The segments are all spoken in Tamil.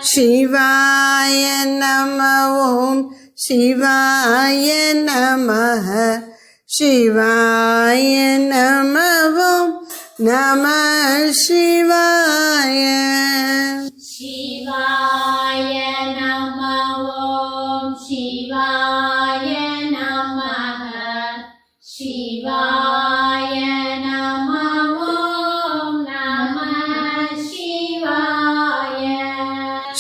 சிவாய நம ஓம் சிவாய நமः சிவாய நம ஓம் நம சிவாய. சிவாய நம ஓம் சிவாய நமः சிவாய நம ஓம் நம சிவாய.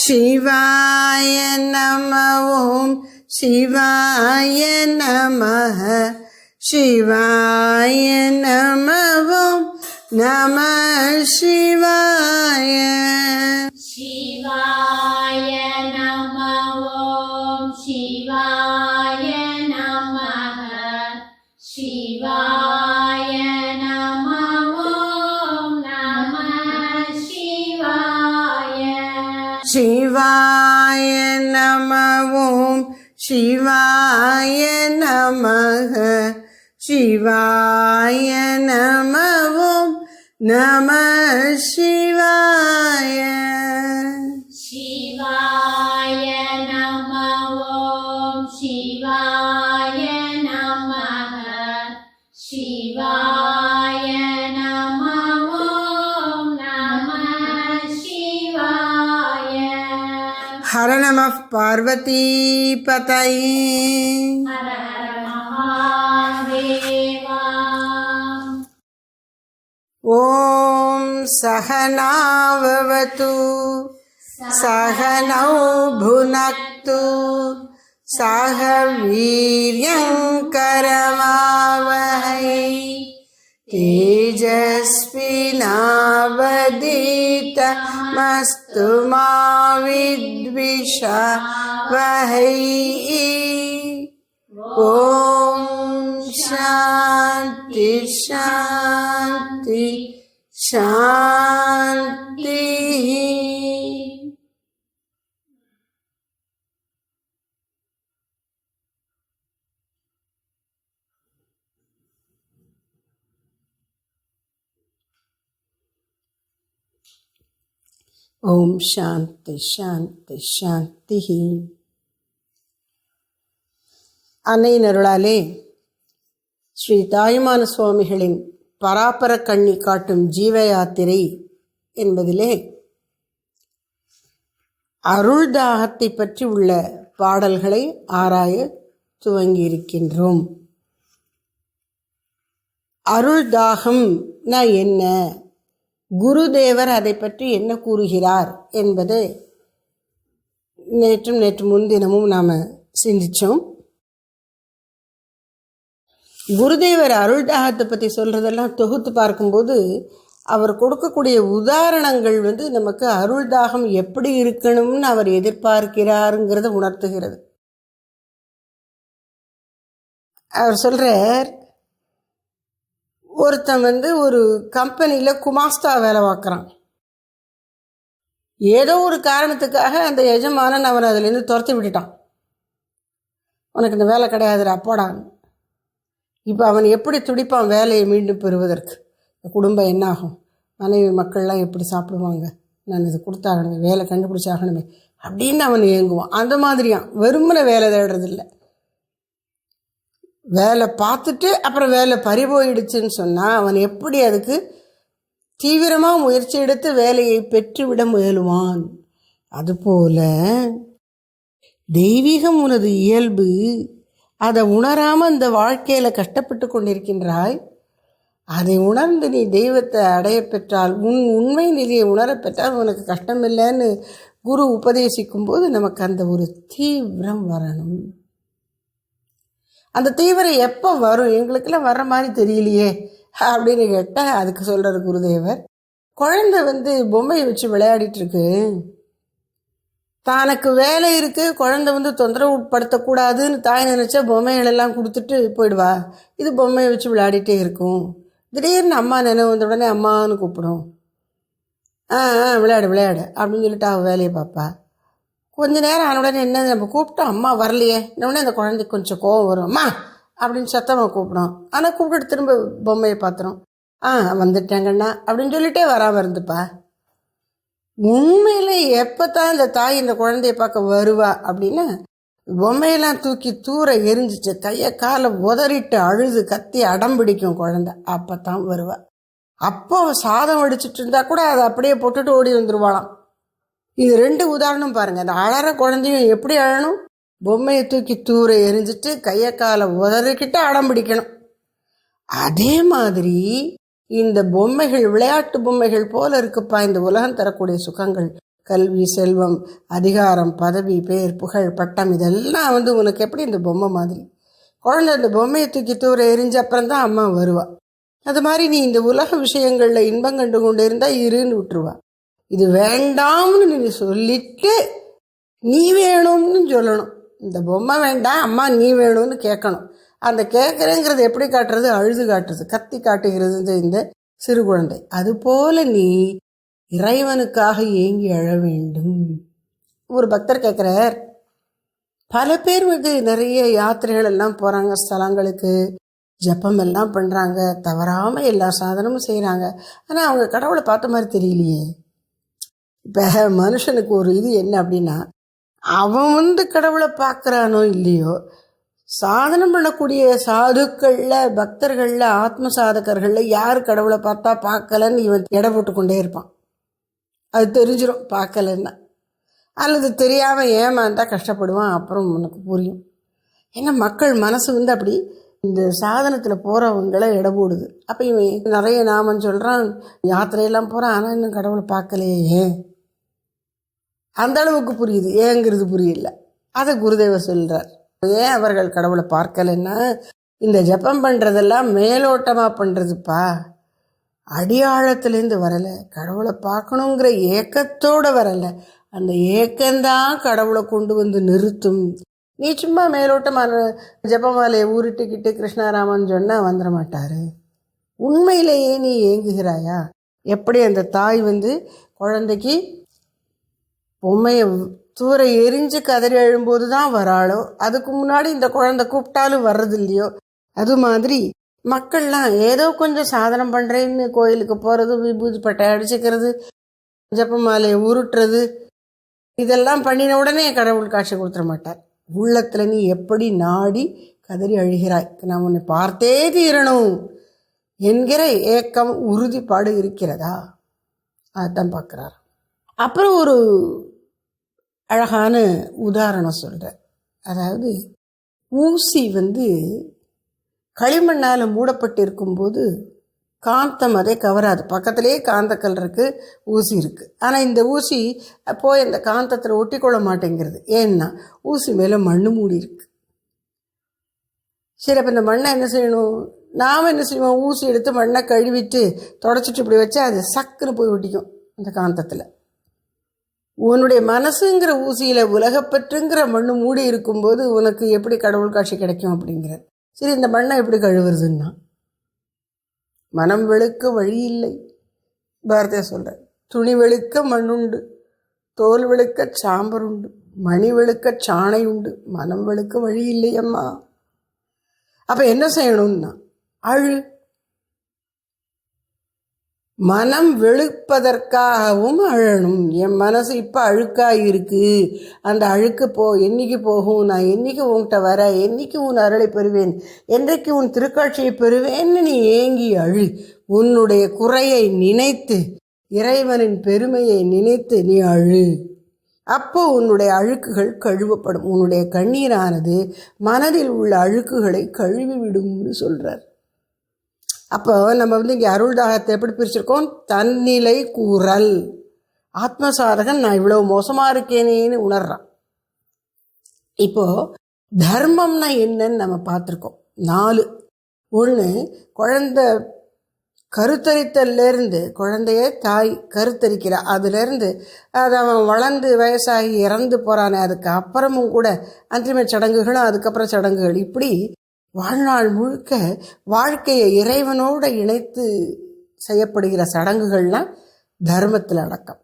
சிவாய நம ஓம் சிவாய நமः சிவாய நம ஓம் நம சிவாய. சிவாய நம ஓம் சிவாய நமः சிவாய நம ஓம் நம சிவாய. சிவாய நம ஓம் சிவாய நமः சிவாய நம ஓம் நம சிவாய. சிவாய நம ஓம் சிவாய நமः சிவாய நம ஓம் நம சிவாய. ஹர நம பார்வதி பதயே. ஹர ஹர மகாதேவா. ஓம் சகனாவவது சகனௌ புனக்து சக வீர்யங்கரவாவஹை தேஜஸ்வினாவதீதமஸ்து மா வித்விஷாவஹை. ஓம் சாந்தி சாந்தி சாந்தி. ஓம் சாந்தி சாந்தி சாந்தி. அன்னையின் அருளாலே ஸ்ரீ தாயுமான சுவாமிகளின் பராபர கண்ணி காட்டும் ஜீவ யாத்திரை என்பதிலே அருள்தாகத்தை பற்றி உள்ள பாடல்களை ஆராய துவங்கியிருக்கின்றோம். அருள்தாகம் என்ன, குருதேவர் அதை பற்றி என்ன கூறுகிறார் என்பது நேற்று முன்தினமும் நாம் சிந்தித்தோம். குருதேவர் அருள்தாகத்தை பற்றி சொல்கிறதெல்லாம் தொகுத்து பார்க்கும்போது அவர் கொடுக்கக்கூடிய உதாரணங்கள் நமக்கு அருள்தாகம் எப்படி இருக்கணும்னு அவர் எதிர்பார்க்கிறாருங்கிறத உணர்த்துகிறது. அவர் சொல்கிறார், ஒருத்தன் ஒரு கம்பெனியில் குமாஸ்தா வேலை பார்க்குறான். ஏதோ ஒரு காரணத்துக்காக அந்த எஜமானன் அவனை அதுலேருந்து துரத்தி விட்டுட்டான். உனக்கு இந்த வேலை கிடையாதுடா போடான்னு. இப்போ அவன் எப்படி துடிப்பான் வேலையை மீண்டும் பெறுவதற்கு. குடும்பம் என்னாகும், மனைவி மக்கள்லாம் எப்படி சாப்பிடுவாங்க, நான் இது கொடுத்தாகணுமே, வேலை கண்டுபிடிச்சாகணுமே அப்படின்னு அவன் ஏங்குவான். அந்த மாதிரியான் வெறுமனை வேலை தேடுறதில்லை. வேலை பார்த்துட்டு அப்புறம் வேலை பறிபோயிடுச்சுன்னு சொன்னால் அவன் எப்படி அதுக்கு தீவிரமாக முயற்சி எடுத்து வேலையை பெற்றுவிட முயலுவான். அதுபோல தெய்வீகம் உனது இயல்பு. அதை உணராமல் இந்த வாழ்க்கையில் கஷ்டப்பட்டு கொண்டிருக்கின்றாய். அதை உணர்ந்து நீ தெய்வத்தை அடைய பெற்றால், உன் உண்மை நிலையை உணரப்பெற்றால் உனக்கு கஷ்டம் இல்லைன்னு குரு உபதேசிக்கும் போது நமக்கு அந்த ஒரு தீவிரம் வரணும். அந்த தீவிரம் எப்போ வரும், எங்களுக்கெல்லாம் வர்ற மாதிரி தெரியலையே அப்படின்னு கேட்டால் அதுக்கு சொல்கிறார் குருதேவர். குழந்தை பொம்மையை வச்சு விளையாடிட்டு இருக்கு. தனக்கு வேலை இருக்குது, குழந்தை தொந்தரவு உட்படுத்தக்கூடாதுன்னு தாய் நினச்சா பொம்மைகளெல்லாம் கொடுத்துட்டு போயிடுவா. இது பொம்மையை வச்சு விளையாடிட்டே இருக்கும். திடீர்னு அம்மா நினைவு வந்த உடனே அம்மான்னு கூப்பிடும். விளையாடு விளையாடு அப்படின்னு சொல்லிட்டு அவள் வேலையை பார்ப்பா. கொஞ்ச நேரம் ஆன உடனே என்ன, நம்ம கூப்பிட்டோம் அம்மா வரலையே, உடனே அந்த குழந்தைக்கு கொஞ்சம் கோவம் வரும். அம்மா அப்படின்னு சத்தமாக கூப்பிடும். ஆனால் கூப்பிட்டு திரும்ப பொம்மையை பார்த்துரும். வந்துட்டேங்கண்ணா அப்படின்னு சொல்லிட்டே வராமல் இருந்துப்பா. உண்மையில எப்போத்தான் இந்த தாய் இந்த குழந்தைய பார்க்க வருவா அப்படின்னா, பொம்மையெல்லாம் தூக்கி தூர எரிஞ்சிச்சு, கையை காலை உதறிட்டு அழுது கத்தி அடம் பிடிக்கும் குழந்தை, அப்போ தான் வருவா. அப்போ சாதம் வடிச்சிட்டு இருந்தா கூட அதை அப்படியே போட்டுட்டு ஓடி வந்துருவாளாம். இது 2 உதாரணம் பாருங்கள். அந்த அழற குழந்தையும் எப்படி அழணும்? பொம்மையை தூக்கி தூர எரிஞ்சிட்டு கையை காலை உதறிக்கிட்டு அடம் பிடிக்கணும். அதே மாதிரி இந்த பொம்மைகள் விளையாட்டு பொம்மைகள் போல இருக்குப்பா இந்த உலகம் தரக்கூடிய சுகங்கள். கல்வி, செல்வம், அதிகாரம், பதவி, பேர், புகழ், பட்டம், இதெல்லாம் உனக்கு எப்படி இந்த பொம்மை மாதிரி. குழந்தை இந்த பொம்மையை தூக்கி தூர எரிஞ்ச அப்புறம்தான் அம்மா வருவா. அது மாதிரி நீ இந்த உலக விஷயங்களில் இன்பம் கண்டு கொண்டு இருந்தால் இருன்னு விட்டுருவா. இது வேண்டாம்னு நீ சொல்லிட்டு நீ வேணும்னு சொல்லணும். இந்த பொம்மை வேண்டாம் அம்மா நீ வேணும்னு கேட்கணும். அந்த கேட்குறேங்கிறது எப்படி காட்டுறது? அழுது காட்டுறது, கத்தி காட்டுகிறது இந்த சிறு குழந்தை. அதுபோல நீ இறைவனுக்காக ஏங்கி அழ வேண்டும். ஒரு பக்தர் கேட்குறார், பல பேர் நிறைய யாத்திரைகள் எல்லாம் போகிறாங்க, ஸ்தலங்களுக்கு ஜபம் எல்லாம் பண்ணுறாங்க, தவறாமல் எல்லா சாதனமும் செய்கிறாங்க. ஆனால் அவங்க கடவுளை பார்த்த மாதிரி தெரியலையே. இப்போ மனுஷனுக்கு ஒரு இது என்ன அப்படின்னா, அவன் கடவுளை பார்க்குறானோ இல்லையோ, சாதனம் பண்ணக்கூடிய சாதுக்களில், பக்தர்களில், ஆத்ம சாதகர்களில் யார் கடவுளை பார்த்தா பார்க்கலன்னு இவன் எடை போட்டு கொண்டே இருப்பான். அது தெரிஞ்சிடும் பார்க்கலன்னா. அல்லது தெரியாமல் ஏமாந்தா கஷ்டப்படுவான். அப்புறம் உனக்கு புரியும். ஏன்னா மக்கள் மனசு அப்படி இந்த சாதனத்தில் போகிறவங்களை எடை போடுது. அப்போ இவன் நிறைய நாமம் சொல்கிறான், யாத்திரையெல்லாம் போகிறான், ஆனால் இன்னும் கடவுளை பார்க்கலையே, ஏன்? அந்த அளவுக்கு புரியுது, ஏங்கிறது புரியல. அதை குருதேவர் சொல்கிறார். ஏன் அவர்கள் கடவுளை பார்க்கலைன்னா, இந்த ஜபம் பண்ணுறதெல்லாம் மேலோட்டமாக பண்ணுறதுப்பா, அடியாழத்துலேருந்து வரலை. கடவுளை பார்க்கணுங்கிற ஏக்கத்தோடு வரலை. அந்த ஏக்கந்தான் கடவுளை கொண்டு நிறுத்தும். நீ சும்மா மேலோட்டமான ஜபமாலையை ஊருட்டிக்கிட்டு கிருஷ்ணாராமன் சொன்னால் வந்துட மாட்டார். உண்மையிலேயே நீ ஏங்குகிறாயா? எப்படி அந்த தாய் குழந்தைக்கு பொம்மையை தூர எரிஞ்சு கதறி எழும்போது தான் வராளோ, அதுக்கு முன்னாடி இந்த குழந்தை கூப்பிட்டாலும் வர்றது இல்லையோ, அது மாதிரி மக்கள்லாம் ஏதோ கொஞ்சம் சாதனம் பண்ணுறேன்னு கோயிலுக்கு போகிறது, விபூதி பட்டை அடிச்சுக்கிறது, ஜப்பமாலையை உருட்டுறது, இதெல்லாம் பண்ணின உடனே கடவுள் காட்சி கொடுத்துட மாட்டார். உள்ளத்தில் நீ எப்படி நாடி கதறி அழுகிறாய், நான் உன்னை பார்த்தே தீரணும் என்கிற ஏக்கம், உறுதிப்பாடு இருக்கிறதா? அதுதான் பார்க்குறார். அப்புறம் ஒரு அழகான உதாரணம் சொல்கிறேன். அதாவது ஊசி களிமண்ணால் மூடப்பட்டு இருக்கும்போது காந்தம் அதே கவராது. பக்கத்துலேயே காந்தக்கல் இருக்குது, ஊசி இருக்குது. ஆனால் இந்த ஊசி போய் அந்த காந்தத்தில் ஒட்டி கொள்ள மாட்டேங்கிறது. ஏன்னா ஊசி மேலே மண் மூடி இருக்கு. சரி, அப்போ இந்த மண்ணை என்ன செய்யணும்? நாம் என்ன செய்வோம்? ஊசி எடுத்து மண்ணை கழுவிட்டு தொடச்சிட்டு இப்படி வச்சா அது சக்குன்னு போய் ஒட்டிக்கும் அந்த காந்தத்தில். உன்னுடைய மனசுங்கிற ஊசியில் உலகப்பற்றுங்கிற மண்ணு மூடி இருக்கும்போது உனக்கு எப்படி கடவுள் காட்சி கிடைக்கும் அப்படிங்கிறார். சரி, இந்த மண்ணை எப்படி கழுவுறதுன்னா, மனம் வெளுக்க வழி இல்லை. பாரதியா சொல்ற, துணி வெளுக்க மண்ணுண்டு, தோல் வெளுக்க சாம்பர் உண்டு, மணி வெளுக்க சாணை உண்டு, மனம் வெளுக்க வழி இல்லை அம்மா. அப்போ என்ன செய்யணும்னா, அழு. மனம் வெளுப்பதற்காகவும் அழணும். என் மனசு இப்போ அழுக்காக இருக்குது, அந்த அழுக்கு என்னைக்கு போகும், நான் என்னைக்கு உன்கிட்ட வர, என்னைக்கு உன் அருளை பெறுவேன், என்றைக்கு உன் திருக்காட்சியை பெறுவேன்னு நீ ஏங்கி அழு. உன்னுடைய குறையை நினைத்து, இறைவனின் பெருமையை நினைத்து நீ அழு. அப்போ உன்னுடைய அழுக்குகள் கழுவப்படும். உன்னுடைய கண்ணீரானது மனதில் உள்ள அழுக்குகளை கழுவி விடும்னு சொல்கிறார். அப்போ நம்ம இங்கே அருள் தாகத்தை எப்படி பிரிச்சிருக்கோம்? தன்னிலை கூறல். ஆத்மசாதகன் நான் இவ்வளோ மோசமாக இருக்கேனேன்னு உணர்றான். இப்போது தர்மம்னா என்னன்னு நம்ம பார்த்துருக்கோம். 4. 1, குழந்தை கருத்தரித்தல்லேருந்து, குழந்தைய தாய் கருத்தரிக்கிறா, அதுலேருந்து அது அவன் வளர்ந்து வயசாகி இறந்து போகிறானே, அதுக்கு அப்புறமும் கூட அந்திம சடங்குகளும் அதுக்கப்புறம் சடங்குகள், இப்படி வாழ்நாள் முழுக்க வாழ்க்கையை இறைவனோடு இணைத்து செய்யப்படுகிற சடங்குகள்லாம் தர்மத்தில் அடக்கம்.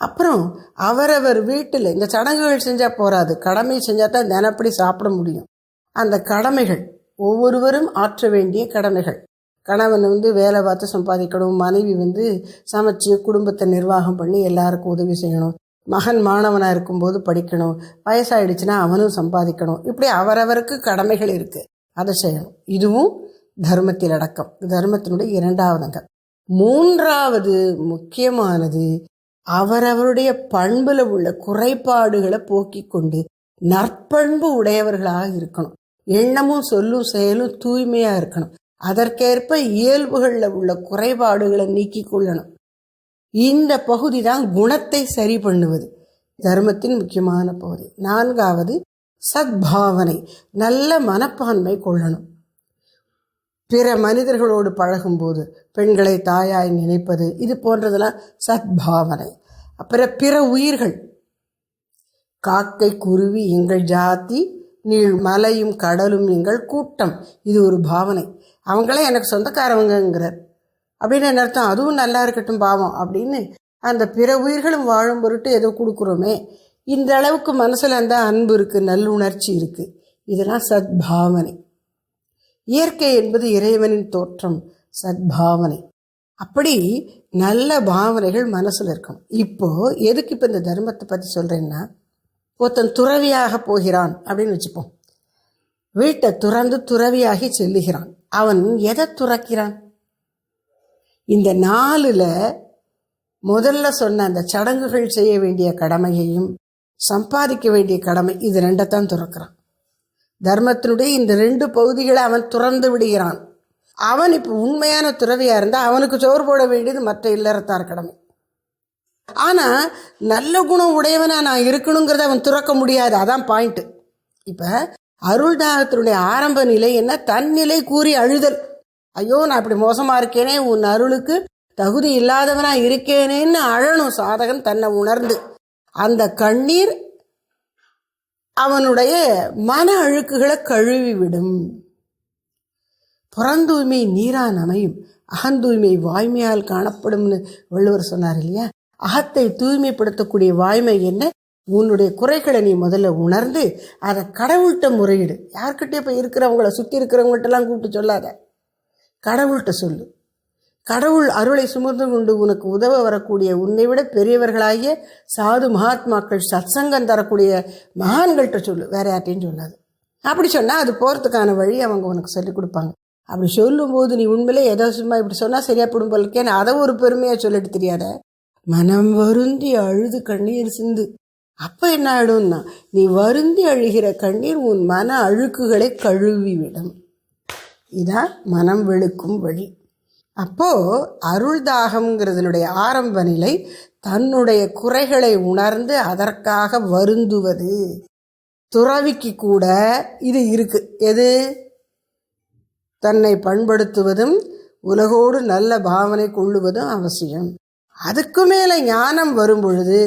அப்புறம் அவரவர் வீட்டில் இந்த சடங்குகள் செஞ்சால் போகாது, கடமை செஞ்சால் தான் தினப்படி சாப்பிட முடியும். அந்த கடமைகள் ஒவ்வொருவரும் ஆற்ற வேண்டிய கடமைகள். கணவன் வேலை பார்த்து சம்பாதிக்கணும், மனைவி சமைச்சு குடும்பத்தை நிர்வாகம் பண்ணி எல்லாருக்கும் உதவி செய்யணும், மகன் மாணவனாக இருக்கும்போது படிக்கணும், வயசாயிடுச்சுன்னா அவனும் சம்பாதிக்கணும். இப்படி அவரவருக்கு கடமைகள் இருக்குது, அதை செய்யணும். இதுவும் தர்மத்தில் அடக்கம். தர்மத்தினுடைய 2வது அங்கம். 3வது முக்கியமானது அவரவருடைய பண்புல உள்ள குறைபாடுகளை போக்கிக் கொண்டு நற்பண்பு உடையவர்களாக இருக்கணும். எண்ணமும் சொல்லும் செயலும் தூய்மையாக இருக்கணும். அதற்கேற்ப இயல்புகளில் உள்ள குறைபாடுகளை நீக்கிக் கொள்ளணும். இந்த பகுதி தான் குணத்தை சரி பண்ணுவது, தர்மத்தின் முக்கியமான பகுதி. 4வது சத்பாவனை, நல்ல மனப்பான்மை கொள்ளணும். பிற மனிதர்களோடு பழகும்போது பெண்களை தாயாய் நினைப்பது, இது போன்றதெல்லாம் சத்பாவனை. அப்புறம் பிற உயிர்கள், காக்கை குருவி எங்கள் ஜாதி, நீள் மலையும் கடலும் எங்கள் கூட்டம், இது ஒரு பாவனை. அவங்களே எனக்கு சொந்தக்காரவங்கிறார் அப்படின்னு என்ன அர்த்தம்? அதுவும் நல்லா இருக்கட்டும் பாவம் அப்படின்னு அந்த பிற உயிர்களும் வாழும் பொருட்டு ஏதோ கொடுக்குறோமே, இந்த அளவுக்கு மனசில் அந்த அன்பு இருக்குது, நல்லுணர்ச்சி இருக்குது, இதெல்லாம் சத்பாவனை. இயற்கை என்பது இறைவனின் தோற்றம், சத்பாவனை. அப்படி நல்ல பாவனைகள் மனசில் இருக்கணும். இப்போது எதுக்கு இப்போ இந்த தர்மத்தை பற்றி சொல்கிறேன்னா, ஒருத்தன் துறவியாக போகிறான் அப்படின்னு வச்சுப்போம். வீட்டை துறந்து துறவியாகி செல்லுகிறான். அவன் எதை துறக்கிறான்? இந்த 4ல் முதல்ல சொன்ன அந்த சடங்குகள் செய்ய வேண்டிய கடமையையும் சம்பாதிக்க வேண்டிய கடமை, இது 2 துறக்கிறான். தர்மத்தினுடைய இந்த 2 பகுதிகளை அவன் துறந்து விடுகிறான். அவன் இப்போ உண்மையான துறவியாக இருந்தால் அவனுக்கு சோறு போட வேண்டியது மற்ற இல்லறத்தார் கடமை. ஆனால் நல்ல குணம் உடையவனாக நான் இருக்கணுங்கிறத அவன் துறக்க முடியாது. அதான் பாயிண்ட்டு. இப்போ அருள்தாகத்தினுடைய ஆரம்ப நிலை என்ன? தன்னிலை கூறி அழுதல். ஐயோ நான் இப்படி மோசமாக இருக்கேனே, உன் அருளுக்கு தகுதி இல்லாதவனாக இருக்கேனேன்னு அழணும் சாதகன் தன்னை உணர்ந்து. அந்த கண்ணீர் அவனுடைய மன அழுக்குகளை கழுவிவிடும். புறந்தூய்மை நீரான் அமையும், அகந்தூய்மை வாய்மையால் காணப்படும்னு வள்ளுவர் சொன்னார் இல்லையா? அகத்தை தூய்மைப்படுத்தக்கூடிய வாய்மை என்ன? உன்னுடைய குறைகளை நீ முதல்ல உணர்ந்து அதை கடவுள்கிட்ட முறையிடு. யார்கிட்ட இப்போ இருக்கிறவங்கள சுற்றி இருக்கிறவங்கள்ட்டெல்லாம் கூப்பிட்டு சொல்லாத, கடவுள்கிட்ட சொல்லு. கடவுள் அருளை சுமந்து கொண்டு உனக்கு உதவ வரக்கூடிய உன்னை விட பெரியவர்களாகிய சாது மகாத்மாக்கள், சத்சங்கம் தரக்கூடிய மகான்கள்கிட்ட சொல்லு, வேற யார்ட்டையும் சொல்லாது. அப்படி சொன்னால் அது போகிறதுக்கான வழி அவங்க உனக்கு சொல்லிக் கொடுப்பாங்க. அப்படி சொல்லும்போது நீ உண்மையிலே ஏதோ சும்மா இப்படி சொன்னால் சரியா போடும் போலக்கேன்னு அதை ஒரு பெருமையாக சொல்லிட்டு தெரியாத. மனம் வருந்தி அழுது கண்ணீர் சிந்து. அப்போ என்ன ஆயிடும்னா, நீ வருந்தி அழுகிற கண்ணீர் உன் மன அழுக்குகளை கழுவிவிடும். இதான் மனம் வெளுக்கும் வழி. அப்போது அருள்தாகம்ங்கிறதுனுடைய ஆரம்ப நிலை தன்னுடைய குறைகளை உணர்ந்து அதற்காக வருந்துவது. துறவிக்கு கூட இது இருக்கு. எது? தன்னை பண்படுத்துவதும் உலகோடு நல்ல பாவனை கொள்ளுவதும் அவசியம். அதுக்கு மேலே ஞானம் வரும் பொழுது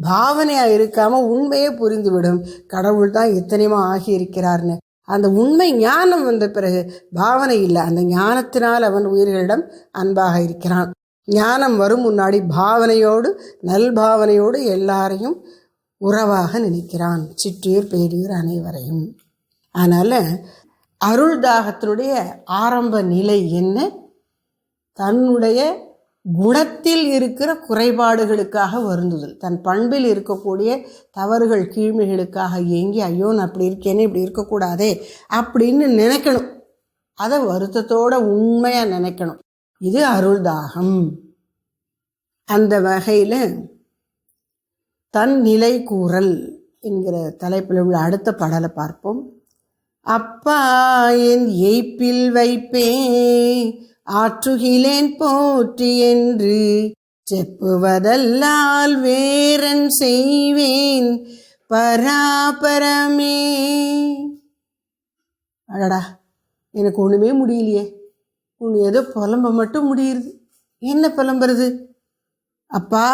பாவனையாக இருக்காமல் உண்மையே புரிந்துவிடும். கடவுள் தான் எத்தனையுமா ஆகியிருக்கிறார்னு. அந்த உண்மை ஞானம் வந்த பிறகு பாவனை இல்லை, அந்த ஞானத்தினால் அவன் உயிர்களிடம் அன்பாக இருக்கிறான். ஞானம் வரும் முன்னாடி பாவனையோடு நல்பாவனையோடு எல்லாரையும் உறவாக நினைக்கிறான், சிற்றியூர் பேரியூர் அனைவரையும். அதனால் அருள்தாகத்தினுடைய ஆரம்ப நிலை என்ன? தன்னுடைய குணத்தில் இருக்கிற குறைபாடுகளுக்காக வருந்துதல், தன் பண்பில் இருக்கக்கூடிய தவறுகள் கீழ்மைகளுக்காக ஏங்கி ஐயோ நான் அப்படி இருக்கேனே, இப்படி இருக்கக்கூடாதே அப்படின்னு நினைக்கணும். அதை வருத்தத்தோட உண்மையாக நினைக்கணும். இது அருள்தாகம். அந்த வகையில் தன் நிலை கூறல் என்கிற தலைப்பில் உள்ள அடுத்த பாடலை பார்ப்போம். அப்பா என் எய்ப்பில் வைப்பே ஆற்றுகிலேன் போற்றி என்று செப்புவதல்லால் வேறன் செய்வேன் பராபரமே. அடடா, எனக்கு ஒன்றுமே முடியலையே, ஒன்று ஏதோ புலம்ப மட்டும் முடியுது. என்ன புலம்புறது? அப்பா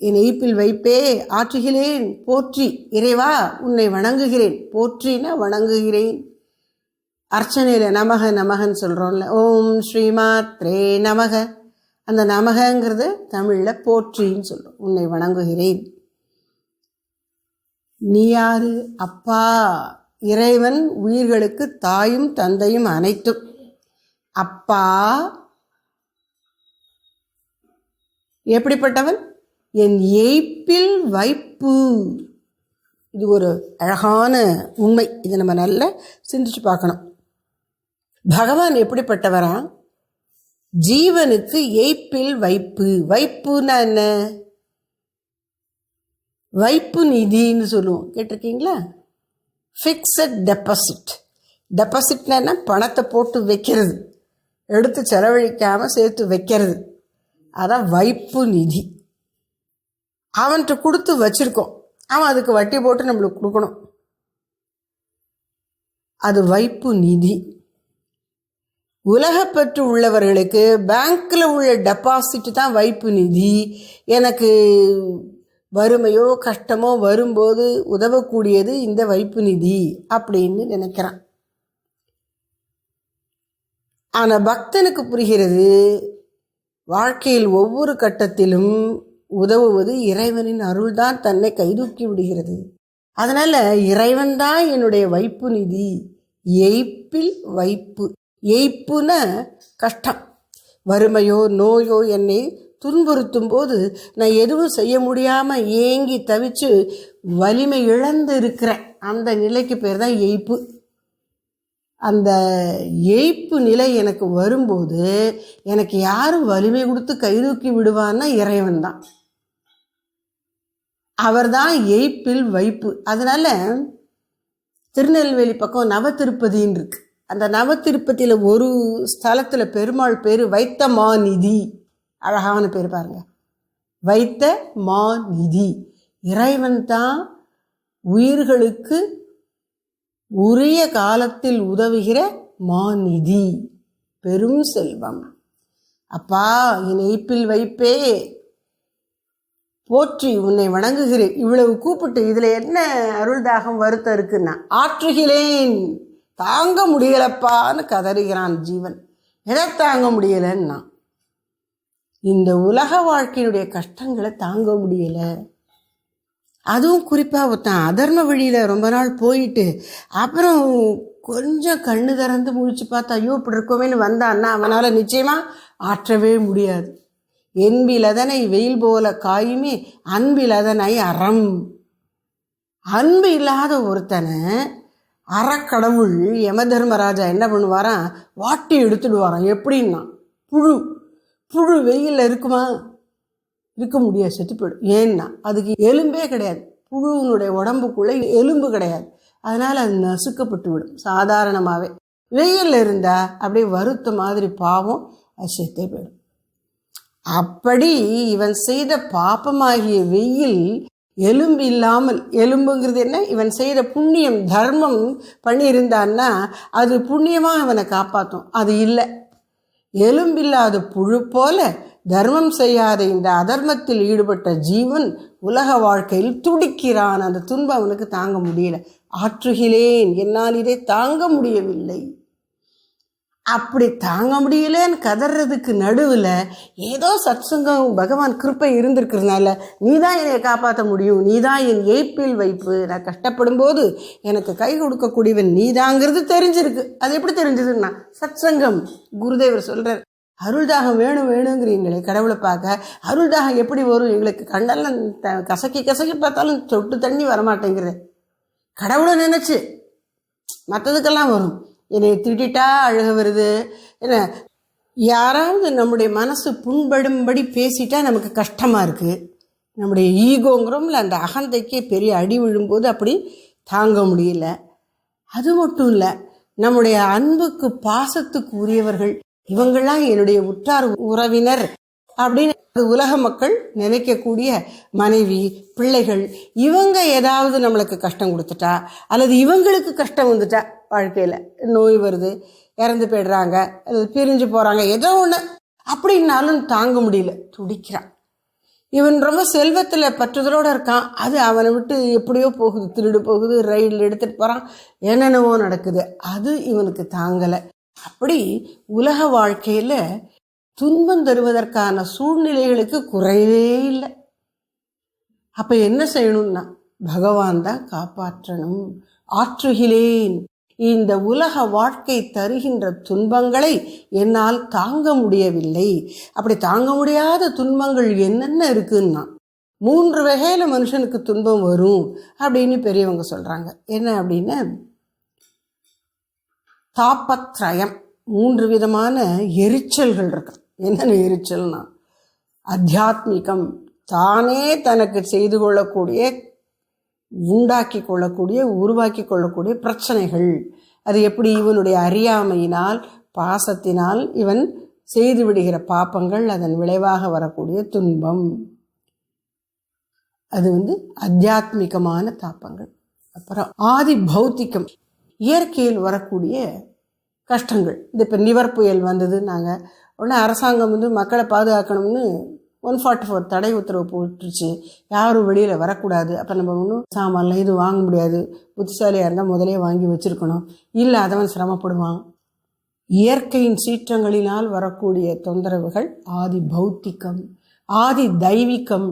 என் எய்ப்பில் வைப்பே ஆற்றுகிலேன் போற்றி, இறைவா உன்னை வணங்குகிறேன். போற்றினா வணங்குகிறேன். அர்ச்சனையில் நமக நமகன்னு சொல்கிறோம்ல, ஓம் ஸ்ரீமாத்ரே நமக. அந்த நமகங்கிறது தமிழில் போற்றின்னு சொல்கிறோம். உன்னை வணங்குகிறேன். நீ யாரு? அப்பா. இறைவன் உயிர்களுக்கு தாயும் தந்தையும் அனைத்தும். அப்பா எப்படிப்பட்டவன்? என் ஏய்ப்பில் வைப்பு. இது ஒரு அழகான உண்மை. இதை நம்ம நல்லா சிந்திச்சு பார்க்கணும். பகவான் எப்படிப்பட்டவரா? ஜீவனுக்கு ஏய்ப்பில் வைப்பு. வைப்புன்னா என்ன? வைப்பு நிதின்னு சொல்லுவோம், கேட்டிருக்கீங்களா? Fixed deposit. டெபாசிட்னா என்ன? பணத்தை போட்டு வைக்கிறது, எடுத்து செலவழிக்காமல் சேர்த்து வைக்கிறது. அதான் வைப்பு நிதி. அவன்கிட்ட கொடுத்து வச்சிருக்கோம், அவன் அதுக்கு வட்டி போட்டு நம்மளுக்கு கொடுக்கணும். அது வைப்பு நிதி. உலகப்பற்று உள்ளவர்களுக்கு பேங்க்கில் உள்ள டெபாசிட் தான் வைப்பு நிதி. எனக்கு வறுமையோ கஷ்டமோ வரும்போது உதவக்கூடியது இந்த வைப்பு நிதி அப்படின்னு நினைக்கிறான். ஆனால் பக்தனுக்கு புரிகிறது, வாழ்க்கையில் ஒவ்வொரு கட்டத்திலும் உதவுவது இறைவனின் அருள்தான் தன்னை கைதூக்கி விடுகிறது. அதனால் இறைவன் தான் என்னுடைய வைப்பு நிதி. ஏய்ப்பில் வைப்பு. ஏய்ப்புன கஷ்டம், வறுமையோ நோயோ என்னை துன்புறுத்தும் போது நான் எதுவும் செய்ய முடியாமல் ஏங்கி தவிச்சு வலிமை இழந்து இருக்கிறேன். அந்த நிலைக்கு பேர் தான் ஏய்ப்பு. அந்த ஏய்ப்பு நிலை எனக்கு வரும்போது எனக்கு யாரும் வலிமை கொடுத்து கைதூக்கி விடுவான்னா இறைவன் தான். அவர் தான் ஏய்ப்பில் வைப்பு. அதனால திருநெல்வேலி பக்கம் நவத்திருப்பதின்னு இருக்கு. அந்த நவத்திருப்பதியில் ஒரு ஸ்தலத்தில் பெருமாள் பேர் வைத்த மாநிதி. அழகான பேர் பாருங்க, வைத்த மாநிதி. இறைவன் தான் உயிர்களுக்கு உரிய காலத்தில் உதவுகிற மாநிதி, பெரும் செல்வம். அப்பா என் ஏய்ப்பில் வைப்பே, போற்றி உன்னை வணங்குகிறேன். இவ்வளவு கூப்பிட்டு இதில் என்ன அருள்தாகம் வருத்தம் இருக்குன்னா, ஆற்றுகிறேன், தாங்க முடியலப்பான்னு கதறுகிறான் ஜீவன். எதை தாங்க முடியலன்னா, இந்த உலக வாழ்க்கையினுடைய கஷ்டங்களை தாங்க முடியலை. அதுவும் குறிப்பாக ஒருத்தன் அதர்ம வழியில் ரொம்ப நாள் போயிட்டு அப்புறம் கொஞ்சம் கண்ணு திறந்து முழிச்சு பார்த்தா ஐயோ இப்படி இருக்கோமேன்னு வந்தான்னா அவனால் நிச்சயமாக ஆற்றவே முடியாது. என்பில் அதனை வெயில் போல காயுமே அன்பில் அதனை அறம். அன்பு இல்லாத ஒருத்தனை அறக்கடவுள் யம தர்மராஜா என்ன பண்ணுவாராம், வாட்டி எடுத்துடுவாராம். எப்படின்னா, புழு வெயிலில் இருக்குமா? இருக்க முடியாது, செத்து போயிடும். ஏன்னா அதுக்கு எலும்பே கிடையாது, புழுவினுடைய உடம்புக்குள்ளே எலும்பு கிடையாது. அதனால் அது நசுக்கப்பட்டு விடும். சாதாரணமாகவே வெயிலில் இருந்தால் அப்படியே வருத்த மாதிரி பாவம், அது செத்தே போயிடும். அப்படி இவன் செய்த பாப்பமாகிய வெயில் எலும்பு இல்லாமல், எலும்புங்கிறது என்ன, இவன் செய்த புண்ணியம் தர்மம் பண்ணியிருந்தான்னா அது புண்ணியமாக இவனை காப்பாற்றும். அது இல்லை. எலும்பில்லாத புழு போல தர்மம் செய்யாத இந்த அதர்மத்தில் ஈடுபட்ட ஜீவன் உலக வாழ்க்கையில் துடிக்கிறான். அந்த துன்பம் அவனுக்கு தாங்க முடியல. ஆற்றுகிறேன், என்னால் இதை தாங்க முடியவில்லை. அப்படி தாங்க முடியலன்னு கதறதுக்கு நடுவில் ஏதோ சத்சங்கம் பகவான் கிருப்பை இருந்திருக்கிறதுனால, நீ தான் என்னை காப்பாற்ற முடியும், நீ தான் என் ஏய்ப்பில் வைப்பு, நான் கஷ்டப்படும் போது எனக்கு கை கொடுக்கக்கூடியவன் நீதாங்கிறது தெரிஞ்சிருக்கு. அது எப்படி தெரிஞ்சதுன்னா, சத்சங்கம். குருதேவர் சொல்கிறார், அருள்தாகம் வேணுங்கிறீங்களே கடவுளை பார்க்க, அருள்தாகம் எப்படி வரும்? எங்களுக்கு கண்ணெல்லாம் கசக்கி பார்த்தாலும் சொட்டு தண்ணி வரமாட்டேங்கிறது. கடவுளை நினச்சி மற்றதுக்கெல்லாம் வரும். என்னை திட்டிட்டா அழுக வருது. ஏன்னா யாராவது நம்முடைய மனசு புண்படும்படி பேசிட்டா நமக்கு கஷ்டமாக இருக்குது. நம்முடைய ஈகோங்கிறோம்ல, அந்த அகந்தைக்கே பெரிய அடி விழும்போது அப்படி தாங்க முடியல. அது மட்டும் இல்லை, நம்முடைய அன்புக்கு பாசத்துக்கு உரியவர்கள் இவங்களாம் என்னுடைய உற்றார் உறவினர் அப்படின்னு உலக மக்கள் நினைக்கக்கூடிய மனைவி பிள்ளைகள், இவங்க ஏதாவது நம்மளுக்கு கஷ்டம் கொடுத்துட்டா அல்லது இவங்களுக்கு கஷ்டம் வந்துட்டா, வாழ்க்கையில் நோய் வருது, இறந்து போய்டுறாங்க அல்லது பிரிஞ்சு போகிறாங்க, ஏதோ ஒன்று அப்படின்னாலும் தாங்க முடியல, துடிக்கிறான். இவன் ரொம்ப செல்வத்தில் பற்றுதலோடு இருக்கான், அது அவனை விட்டு எப்படியோ போகுது, திருடு போகுது, ரயிலில் எடுத்துகிட்டு போகிறான், என்னென்னவோ நடக்குது, அது இவனுக்கு தாங்கலை. அப்படி உலக வாழ்க்கையில் துன்பம் தருவதற்கான சூழ்நிலைகளுக்கு குறைவே இல்லை. அப்போ என்ன செய்யணும்னா, பகவான் தான் காப்பாற்றணும். ஆற்றுகிறேன், இந்த உலக வாழ்க்கை தருகின்ற துன்பங்களை என்னால் தாங்க முடியவில்லை. அப்படி தாங்க முடியாத துன்பங்கள் என்னென்ன இருக்குன்னா 3 வகையில் மனுஷனுக்கு துன்பம் வரும் அப்படின்னு பெரியவங்க சொல்கிறாங்க. என்ன அப்படின்னா, தாபத்ரயம், 3 விதமான எரிச்சல்கள் இருக்கு. என்னென்ன எரிச்சல்னா, அத்தியாத்மிகம், தானே தனக்கு செய்து கொள்ளக்கூடிய, உண்டாக்கி கொள்ளக்கூடிய, உருவாக்கி கொள்ளக்கூடிய பிரச்சனைகள். அது எப்படி? இவனுடைய அறியாமையினால், பாசத்தினால் இவன் செய்து விடுகிற பாப்பங்கள், அதன் விளைவாக வரக்கூடிய துன்பம். அது அத்தியாத்மிகமான தாப்பங்கள். அப்புறம் ஆதி பௌத்திகம், இயற்கையில் வரக்கூடிய கஷ்டங்கள். இப்போ நிவர் புயல் வந்தது, நாங்கள் உடனே அரசாங்கம் மக்களை பாதுகாக்கணும்னு 144 தடை உத்தரவு போட்டுருச்சு. யாரும் வெளியில் வரக்கூடாது. அப்போ நம்ம ஒன்றும் சாமான்லாம் இது வாங்க முடியாது. புத்திசாலியாக இருந்தால் முதலே வாங்கி வச்சுருக்கணும், இல்லாதவன் சிரமப்படுவான். இயற்கையின் சீற்றங்களினால் வரக்கூடிய தொந்தரவுகள் ஆதி பௌத்திகம். ஆதி தெய்வீகம்,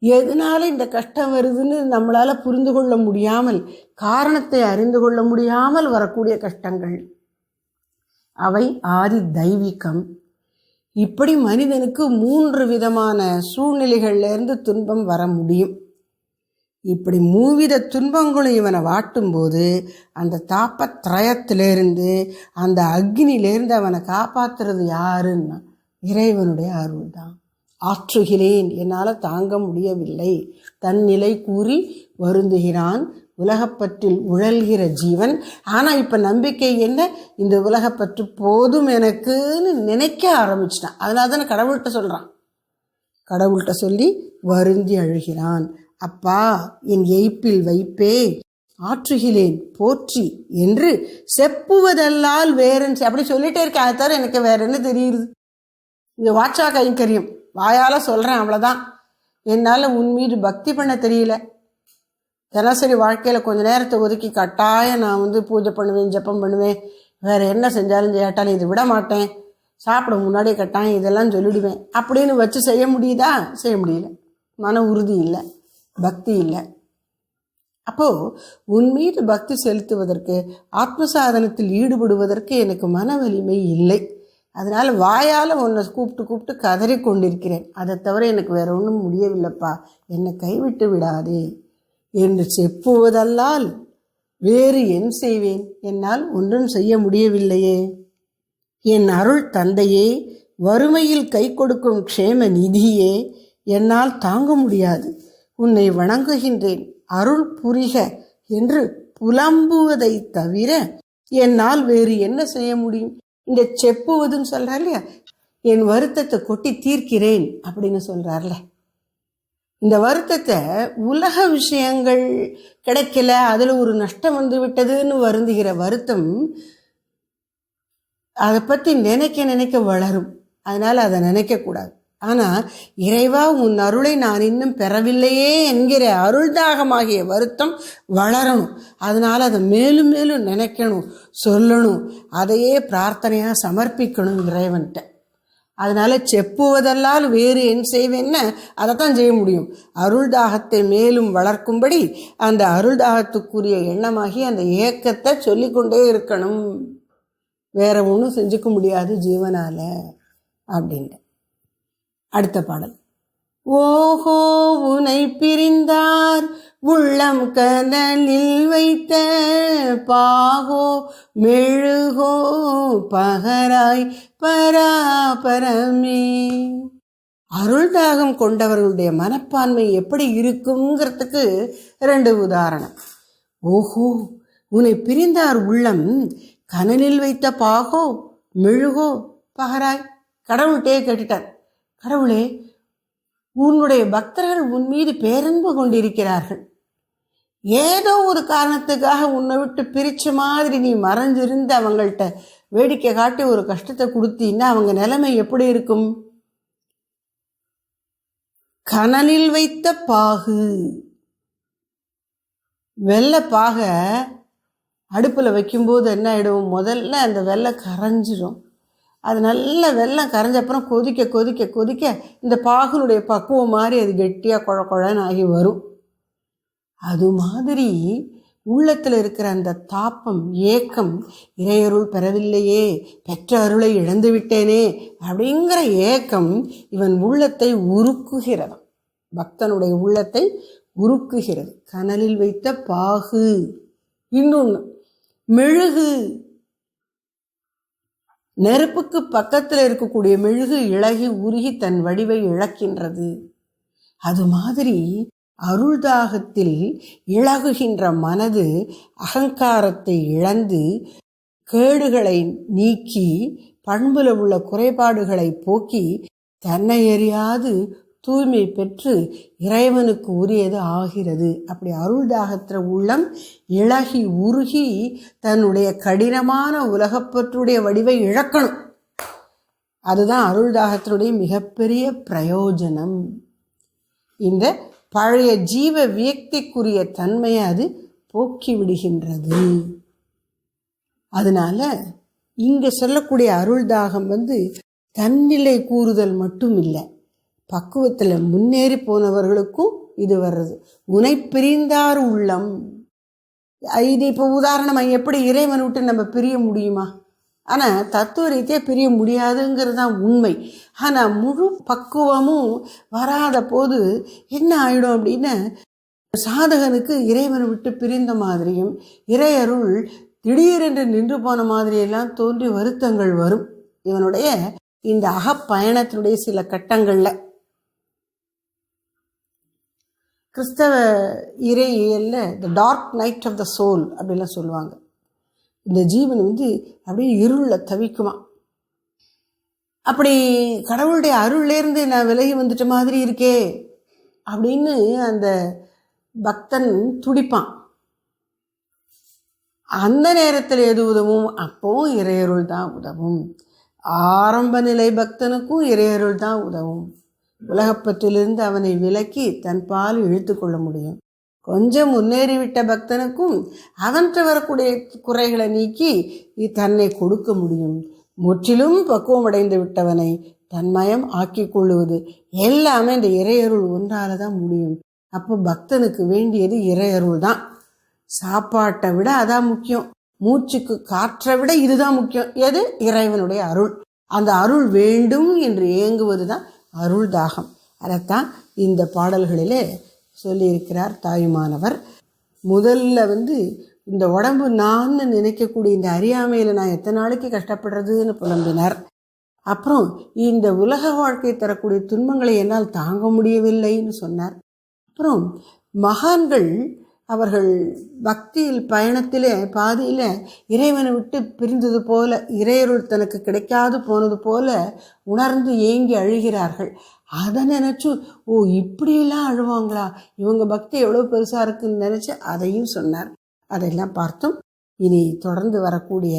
எதனால இந்த கஷ்டம் வருதுன்னு நம்மளால் புரிந்து கொள்ள முடியாமல், காரணத்தை அறிந்து கொள்ள முடியாமல் வரக்கூடிய கஷ்டங்கள், அவை ஆதி தெய்வீகம். இப்படி மனிதனுக்கு 3 விதமான சூழ்நிலைகள்லேருந்து துன்பம் வர முடியும். இப்படி 3 வித துன்பங்களும் இவனை வாட்டும்போது அந்த தாப்பத்ரயத்திலேருந்து, அந்த அக்னியிலேருந்து அவனை காப்பாற்றுறது யாருன்னா இறைவனுடைய அருள் தான். ஆற்றுகிறேன், என்னால் தாங்க முடியவில்லை, தன்னிலை கூறி வருந்துகிறான் உலகப்பற்றில் உழல்கிற ஜீவன். ஆனால் இப்போ நம்பிக்கை என்ன? இந்த உலகப்பற்று போதும் எனக்குன்னு நினைக்க ஆரம்பிச்சிட்டான். அதனால தானே கடவுள்கிட்ட சொல்கிறான். கடவுள்கிட்ட சொல்லி வருந்தி அழுகிறான். அப்பா, என் எய்ப்பில் வைப்பே, ஆற்றுகிறேன் போற்றி என்று செப்புவதல்லால் வேறன், அப்படி சொல்லிட்டே இருக்கேன். அதை தவிர எனக்கு வேற என்ன தெரியுது? இந்த வாட்சா கைங்கரியம், வாயால் சொல்கிறேன், அவ்வளோதான். என்னால் உன் மீது பக்தி பண்ண தெரியல. தினசரி வாழ்க்கையில் கொஞ்சம் நேரத்தை ஒதுக்கி கட்டாயம் நான் பூஜை பண்ணுவேன், ஜெபம் பண்ணுவேன், வேறு என்ன செஞ்சாலும் செய்யாட்டாலும் இது விட மாட்டேன், சாப்பிட முன்னாடியே கட்டாயம் இதெல்லாம் சொல்லிடுவேன் அப்படின்னு வச்சு செய்ய முடியுதா? செய்ய முடியல. மன உறுதி இல்லை, பக்தி இல்லை. அப்போது உன் மீது பக்தி செலுத்துவதற்கு, ஆத்ம சாதனத்தில் ஈடுபடுவதற்கு எனக்கு மன வலிமை இல்லை. அதனால் வாயால் உன்னை கூப்பிட்டு கதறி கொண்டிருக்கிறேன். அதை தவிர எனக்கு வேற ஒன்றும் முடியவில்லைப்பா, என்னை கைவிட்டு விடாதே என்று செப்புவதல்லால் வேறு என் செய்வேன்? என்னால் ஒன்றும் செய்ய முடியவில்லையே. என் அருள் தந்தையே, வறுமையில் கை கொடுக்கும் க்ஷேம நிதியே, என்னால் தாங்க முடியாது, உன்னை வணங்குகின்றேன், அருள் புரிக என்று புலம்புவதை தவிர என்னால் வேறு என்ன செய்ய முடியும்? இந்த செப்புவதுன்னு சொல்கிறார் இல்லையா, என் வருத்தத்தை கொட்டி தீர்க்கிறேன் அப்படின்னு சொல்கிறார்ல. இந்த வருத்தத்தை உலக விஷயங்கள் கிடைக்கல, அதில் ஒரு நஷ்டம் வந்து விட்டதுன்னு வருந்துகிற வருத்தம் அதை பற்றி நினைக்க வளரும். அதனால் அதை நினைக்கக்கூடாது. ஆனால் இறைவா, உன் அருளை நான் இன்னும் பெறவில்லையே என்கிற அருள்தாகமாகிய வருத்தம் வளரணும். அதனால் அதை மேலும் மேலும் நினைக்கணும், சொல்லணும், அதையே பிரார்த்தனையாக சமர்ப்பிக்கணும் இறைவன்கிட்ட. அதனால் செப்புவதல்லால் வேறு என் செய்வேன்னா அதைத்தான் செய்ய முடியும். அருள்தாகத்தை மேலும் வளர்க்கும்படி அந்த அருள்தாகத்துக்குரிய எண்ணமாகி அந்த ஏக்கத்தை சொல்லிக்கொண்டே இருக்கணும். வேற ஒன்றும் செஞ்சுக்க முடியாது ஜீவனால் அப்படின்ட்டு. அடுத்த பாடல். ஓஹோ உனை பிரிந்தார் உள்ளம் கனலில் வைத்த பாகோ மெழுகோ பகராய் பராபரமே. அருள்தாகம் கொண்டவர்களுடைய மனப்பான்மை எப்படி இருக்குங்கிறதுக்கு 2 உதாரணம். ஓஹோ உன்னை பிரிந்தார் உள்ளம் கனலில் வைத்த பாகோ மெழுகோ பகராய். கடவுள்கிட்டே கேட்டுட்டார், கடவுளே, உன்னுடைய பக்தர்கள் உன் மீது பேரன்பு கொண்டிருக்கிறார்கள், ஏதோ ஒரு காரணத்துக்காக உன்னை விட்டு பிரிச்ச மாதிரி நீ மறைஞ்சிருந்து அவங்கள்ட்ட வேடிக்கை காட்டி ஒரு கஷ்டத்தை கொடுத்தீங்கன்னா அவங்க நிலைமை எப்படி இருக்கும்? கனலில் வைத்த பாகு, வெள்ளை பாகை அடுப்பில் வைக்கும்போது என்ன ஆகிடும்? முதல்ல அந்த வெள்ளை கரைஞ்சிடும். அது நல்ல வெள்ளம் கரைஞ்சப்புறம் கொதிக்க கொதிக்க கொதிக்க இந்த பாகுனுடைய பக்குவம் மாதிரி அது கெட்டியாக குழ குழன்னு ஆகி வரும். அது மாதிரி உள்ளத்தில் இருக்கிற அந்த தாப்பம், ஏக்கம், இறையருள் பெறவில்லையே, பெற்ற அருளை இழந்து விட்டேனே அப்படிங்கிற ஏக்கம் இவன் உள்ளத்தை உருக்குகிறது. பக்தனுடைய உள்ளத்தை உருக்குகிறது. கனலில் வைத்த பாகு. இன்னொன்று மெழுகு. நெருப்புக்கு பக்கத்தில் இருக்கக்கூடிய மெழுகு இளகி உருகி தன் வடிவை இழக்கின்றது. அது மாதிரி அருள்தாகத்தில் இளகுகின்ற மனது அகங்காரத்தை இழந்து கேடுகளை நீக்கி பண்புல உள்ள குறைபாடுகளை போக்கி தன்னை அறியாது தூய்மை பெற்று இறைவனுக்கு உரியது ஆகிறது. அப்படி அருள்தாகத்திற உள்ளம் இளகி உருகி தன்னுடைய கடினமான உலகப்பற்றுடைய வடிவை இழக்கணும். அதுதான் அருள்தாகத்தினுடைய மிகப்பெரிய பிரயோஜனம். இந்த பழைய ஜீவ வியக்திக்குரிய தன்மையை அது போக்கி விடுகின்றது. அதனால இங்க சொல்லக்கூடிய அருள்தாகம் தன்னிலை கூறுதல் மட்டும் இல்லை, பக்குவத்தில் முன்னேறி போனவர்களுக்கும் இது வர்றது. உனை பிரிந்தார் உள்ளம். இது இப்போ உதாரணமாக எப்படி இறைவன் விட்டு நம்ம பிரிய முடியுமா? ஆனால் தத்துவ ரீதியாக பிரிய முடியாதுங்கிறது தான் உண்மை. ஆனால் முழு பக்குவமும் வராத போது என்ன ஆகிடும் அப்படின்னா, சாதகனுக்கு இறைவனை விட்டு பிரிந்த மாதிரியும் இறையருள் திடீரென்று நின்று போன மாதிரியெல்லாம் தோன்றி வருத்தங்கள் வரும் இவனுடைய இந்த அகப்பயணத்தினுடைய சில கட்டங்களில். கிறிஸ்தவ இறையியல்ல the dark night of the soul அப்படிலாம் சொல்லுவாங்க. இந்த ஜீவன் அப்படியே இருளில் தவிக்குமா. அப்படி கடவுளுடைய அருள்லேருந்து நான் விலகி வந்துட்ட மாதிரி இருக்கே அப்படின்னு அந்த பக்தன் துடிப்பான். அந்த நேரத்தில் எது உதவும்? அப்போவும் இறையருள் தான் உதவும். ஆரம்ப நிலை பக்தனுக்கும் இறையருள் தான் உதவும். உலகப்பற்றிலிருந்து அவனை விலக்கி தன் பால் இழுத்து கொள்ள முடியும். கொஞ்சம் முன்னேறிவிட்ட பக்தனுக்கும் அவன்கிட்ட வரக்கூடிய குறைகளை நீக்கி தன்னை கொடுக்க முடியும். முற்றிலும் பக்குவம் அடைந்து விட்டவனை தன்மயம் ஆக்கி கொள்ளுவது எல்லாமே இந்த இறையருள் ஒன்றால தான் முடியும். அப்போ பக்தனுக்கு வேண்டியது இறையருள் தான். சாப்பாட்டை விட அதான் முக்கியம். மூச்சுக்கு காற்றை விட இதுதான் முக்கியம். எது? இறைவனுடைய அருள். அந்த அருள் வேண்டும் என்று ஏங்குவது தான் அருள் தாகம். அதைத்தான் இந்த பாடல்களிலே சொல்லியிருக்கிறார் தாயுமானவர். முதல்ல இந்த உடம்பு நான் நினைக்கக்கூடிய இந்த அறியாமையில் நான் எத்தனை நாளைக்கு கஷ்டப்படுறதுன்னு புலம்பினார். அப்புறம் இந்த உலக வாழ்க்கை தரக்கூடிய துன்பங்களை என்னால் தாங்க முடியவில்லைன்னு சொன்னார். அப்புறம் மகான்கள் அவர்கள் பக்தியில் பயணத்திலே பாதியில் இறைவனை விட்டு பிரிந்தது போல, இறையருள் தனக்கு கிடைக்காது போனது போல உணர்ந்து ஏங்கி அழுகிறார்கள். அதை நினச்சி இப்படியெல்லாம் அழுவாங்களா, இவங்க பக்தி எவ்வளோ பெருசாக இருக்குன்னு நினச்சி அதையும் சொன்னார். அதையெல்லாம் பார்த்தோம். இனி தொடர்ந்து வரக்கூடிய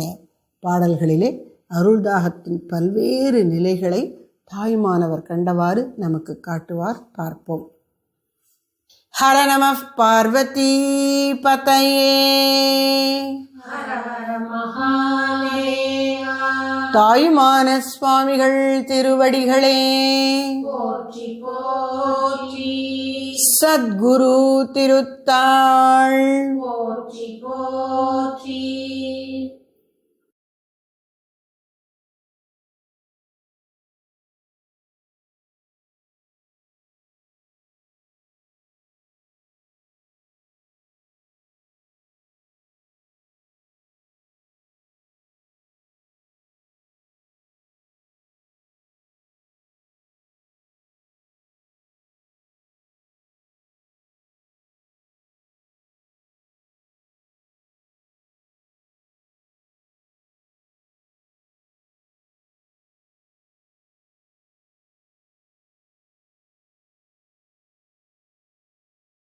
பாடல்களிலே அருள்தாகத்தின் பல்வேறு நிலைகளை தாயுமானவர் கண்டவாறு நமக்கு காட்டுவார். பார்ப்போம். ஹர நம பார்வதி பதயே. தாயுமான சுவாமிகள் திருவடிகளே போற்றி போற்றி. சத்குரு திருத்தாள் போற்றி போற்றி.